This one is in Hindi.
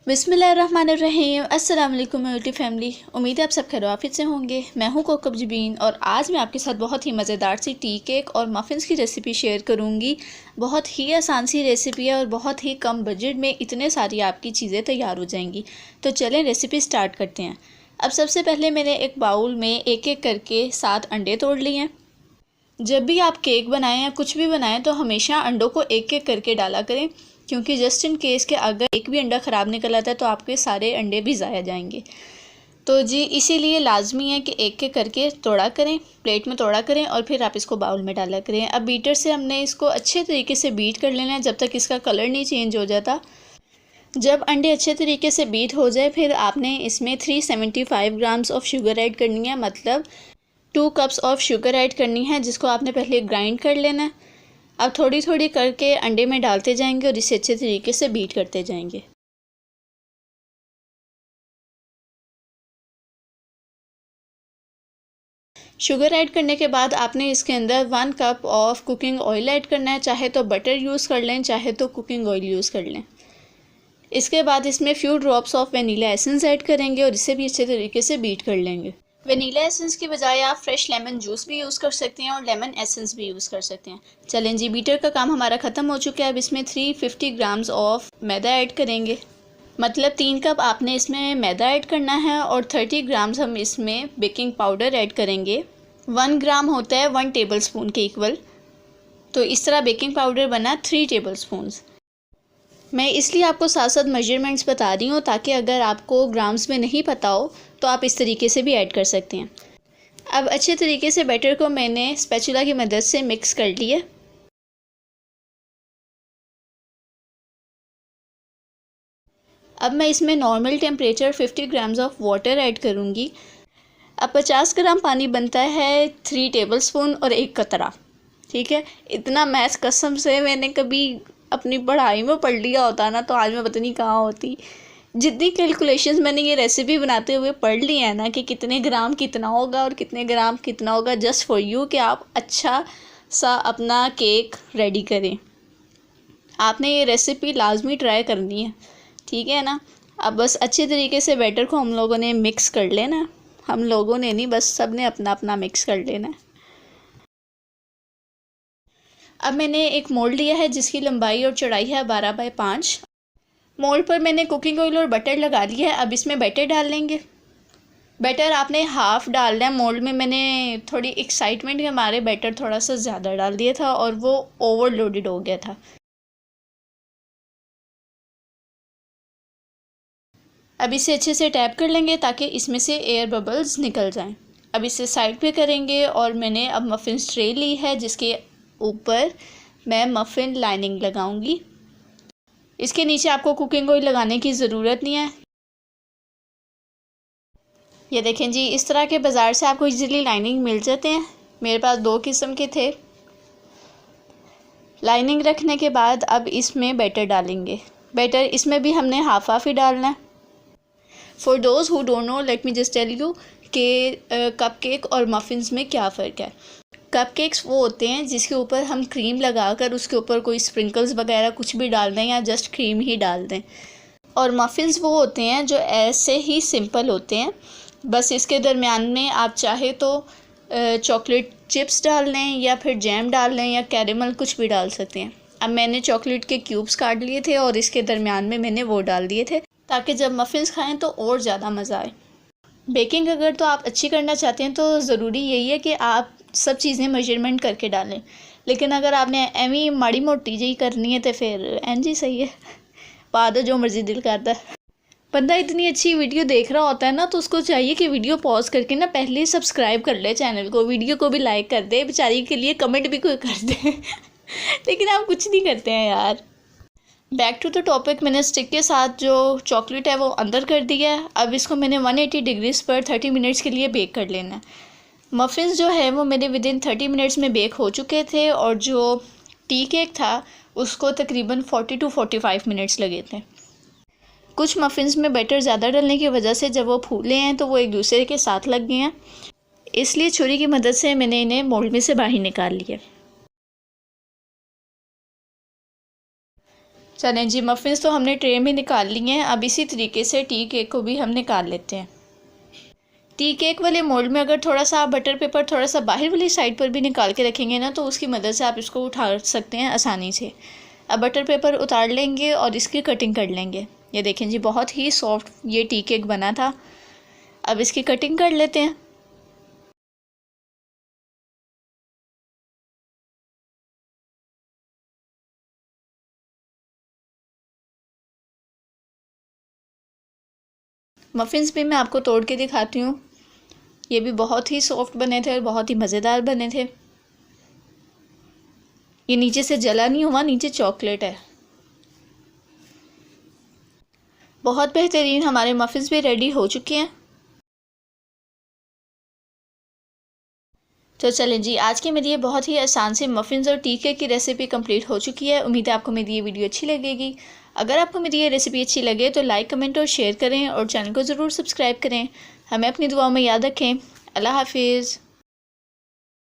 बिस्मिल्लाहिर्रहमानिर्रहीम। अस्सलाम वालेकुम यूट्यूब फैमिली। उम्मीद है आप सब खैरियत से होंगे। मैं हूं कोकब जबीन और आज मैं आपके साथ बहुत ही मज़ेदार सी टी केक और मफ़िन्स की रेसिपी शेयर करूंगी। बहुत ही आसान सी रेसिपी है और बहुत ही कम बजट में इतने सारी आपकी चीज़ें तैयार हो जाएंगी। तो चलें रेसिपी स्टार्ट करते हैं। अब सबसे पहले मैंने एक बाउल में एक एक करके 7 अंडे तोड़ लिए हैं। जब भी आप केक बनाएं या कुछ भी बनाएं तो हमेशा अंडों को एक एक करके डाला करें, क्योंकि जस्ट इन केस के अगर एक भी अंडा ख़राब निकल आता है तो आपके सारे अंडे भी ज़ाया जाएंगे। तो जी इसीलिए लाजमी है कि एक एक करके तोड़ा करें, प्लेट में तोड़ा करें और फिर आप इसको बाउल में डाला करें। अब बीटर से हमने इसको अच्छे तरीके से बीट कर लेना है जब तक इसका कलर नहीं चेंज हो जाता। जब अंडे अच्छे तरीके से बीट हो जाए फिर आपने इसमें 375 ग्राम्स ऑफ शुगर ऐड करनी है, मतलब 2 कप्स ऑफ शुगर ऐड करनी है, जिसको आपने पहले ग्राइंड कर लेना है। अब थोड़ी थोड़ी करके अंडे में डालते जाएंगे और इसे अच्छे तरीके से बीट करते जाएंगे। शुगर ऐड करने के बाद आपने इसके अंदर 1 cup of cooking oil add करना है, चाहे तो बटर यूज़ कर लें चाहे तो कुकिंग ऑयल यूज़ कर लें। इसके बाद इसमें few drops of vanilla essence add करेंगे और इसे भी अच्छे तरीके से बीट कर लेंगे। वनीला एसेंस की बजाय आप फ्रेश लेमन जूस भी यूज़ कर सकते हैं और लेमन एसेंस भी यूज़ कर सकते हैं। चलें जी, बीटर का काम हमारा ख़त्म हो चुका है। अब इसमें 350 ग्राम्स ऑफ मैदा ऐड करेंगे, मतलब 3 कप आपने इसमें मैदा ऐड करना है और 30 ग्राम्स हम इसमें बेकिंग पाउडर ऐड करेंगे। 1 ग्राम होता है 1 टेबल स्पून के इक्वल, तो इस तरह बेकिंग पाउडर बना 3 टेबल स्पून। मैं इसलिए आपको साथ साथ मेजरमेंट्स बता रही हूँ ताकि अगर आपको ग्राम्स में नहीं पता हो तो आप इस तरीके से भी ऐड कर सकते हैं। अब अच्छे तरीके से बैटर को मैंने स्पैचुला की मदद से मिक्स कर लिया। अब मैं इसमें normal temperature 50 grams of water add करूँगी। अब 50 ग्राम पानी बनता है 3 टेबल स्पून और 1 कतरा, ठीक है। इतना मैथ कसम से मैंने कभी अपनी पढ़ाई में पढ़ लिया होता ना तो आज मैं पता नहीं कहाँ होती। जितनी कैलकुलेशंस मैंने ये रेसिपी बनाते हुए पढ़ ली है ना कि कितने ग्राम कितना होगा और कितने ग्राम कितना होगा, जस्ट फॉर यू कि आप अच्छा सा अपना केक रेडी करें। आपने ये रेसिपी लाजमी ट्राई करनी है, ठीक है ना। अब बस अच्छे तरीके से बैटर को हम लोगों ने मिक्स कर लेना। हम लोगों ने नहीं, बस सब ने अपना अपना मिक्स कर लेना है। अब मैंने एक मोल्ड लिया है जिसकी लंबाई और चौड़ाई है 12 बाई 5। मोल्ड पर मैंने कुकिंग ऑयल और बटर लगा लिया है। अब इसमें बैटर डाल लेंगे। बैटर आपने हाफ़ डालना है। मोल्ड में मैंने थोड़ी एक्साइटमेंट के मारे बैटर थोड़ा सा ज़्यादा डाल दिया था और वो ओवरलोडेड हो गया था। अब इसे अच्छे से टैप कर लेंगे ताकि इसमें से एयर बबल्स निकल जाएं। अब इसे साइड पे करेंगे और मैंने अब मफ़िन ट्रे ली है जिसके ऊपर मैं मफ़िन लाइनिंग लगाऊंगी। इसके नीचे आपको कुकिंग ऑयल लगाने की ज़रूरत नहीं है। ये देखें जी, इस तरह के बाज़ार से आपको इजीली लाइनिंग मिल जाते हैं। मेरे पास 2 किस्म के थे। लाइनिंग रखने के बाद अब इसमें बैटर डालेंगे। बैटर इसमें भी हमने हाफ हाफ ही डालना है। For those who don't know, let me just tell you कि कपकेक और मफ़िन्स में क्या फ़र्क है। कपकेक्स वो होते हैं जिसके ऊपर हम क्रीम लगाकर उसके ऊपर कोई स्प्रिंकल्स वगैरह कुछ भी डाल दें या जस्ट क्रीम ही डाल दें, और मफ़िन्स वो होते हैं जो ऐसे ही सिंपल होते हैं, बस इसके दरमियान में आप चाहे तो चॉकलेट चिप्स डाल लें या फिर जैम डाल लें या कैरेमल कुछ भी डाल सकते हैं। अब मैंने चॉकलेट के क्यूब्स काट लिए थे और इसके दरमियान में मैंने वो डाल दिए थे ताकि जब मफ़िन्स खाएं तो और ज़्यादा मज़ा आए। बेकिंग अगर तो आप अच्छी करना चाहते हैं तो ज़रूरी यही है कि आप सब चीज़ें मेजरमेंट करके डालें, लेकिन अगर आपने एवी माड़ी मोटी जी करनी है तो फिर एन जी सही है, बाद जो मर्ज़ी दिल करता है। बंदा इतनी अच्छी वीडियो देख रहा होता है ना तो उसको चाहिए कि वीडियो पॉज करके ना पहले सब्सक्राइब कर ले चैनल को, वीडियो को भी लाइक कर दे, बेचारी के लिए कमेंट भी कोई कर दे लेकिन आप कुछ नहीं करते हैं यार। बैक टू द टॉपिक, मैंने स्टिक के साथ जो चॉकलेट है वो अंदर कर दिया है। अब इसको मैंने 180 डिग्रीज़ पर 30 मिनट्स के लिए बेक कर लेना है। मफ़िन्स जो है वो मेरे विदिन 30 मिनट्स में बेक हो चुके थे और जो टी केक था उसको तकरीबन 40 to 45 मिनट्स लगे थे। कुछ मफ़िन्स में बैटर ज़्यादा डालने की वजह से जब वो फूले हैं तो वो एक दूसरे के साथ लग गए हैं, इसलिए छुरी की मदद से मैंने इन्हें मोल्ड में से बाहर निकाल लिया। चलें जी, मफ़िन्स तो हमने ट्रे में निकाल लिए हैं। अब इसी तरीके से टी केक को भी हम निकाल लेते हैं। टी केक वाले मोल्ड में अगर थोड़ा सा आप बटर पेपर थोड़ा सा बाहर वाली साइड पर भी निकाल के रखेंगे ना, तो उसकी मदद से आप इसको उठा सकते हैं आसानी से। अब बटर पेपर उतार लेंगे और इसकी कटिंग कर लेंगे। ये देखें जी, बहुत ही सॉफ्ट ये टी केक बना था। अब इसकी कटिंग कर लेते हैं। मफ़िन्स भी मैं आपको तोड़ के दिखाती हूँ। ये भी बहुत ही सॉफ्ट बने थे और बहुत ही मज़ेदार बने थे। ये नीचे से जला नहीं हुआ, नीचे चॉकलेट है। बहुत बेहतरीन हमारे मफ़िन्स भी रेडी हो चुके हैं। तो चलें जी, आज की मेरी ये बहुत ही आसान से मफ़िन्स और टी केक की रेसिपी कंप्लीट हो चुकी है। उम्मीद है आपको मेरी ये वीडियो अच्छी लगेगी। अगर आपको मेरी ये रेसिपी अच्छी लगे तो लाइक, कमेंट और शेयर करें और चैनल को ज़रूर सब्सक्राइब करें। हमें अपनी दुआओं में याद रखें। अल्लाह हाफिज़।